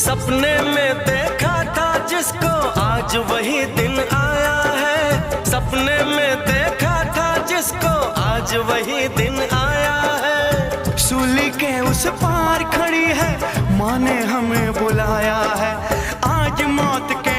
सपने में देखा था जिसको आज वही दिन आया है। सपने में देखा था जिसको आज वही दिन आया है। सूली के उस पार खड़ी है, माँ ने हमें बुलाया है। आज मौत के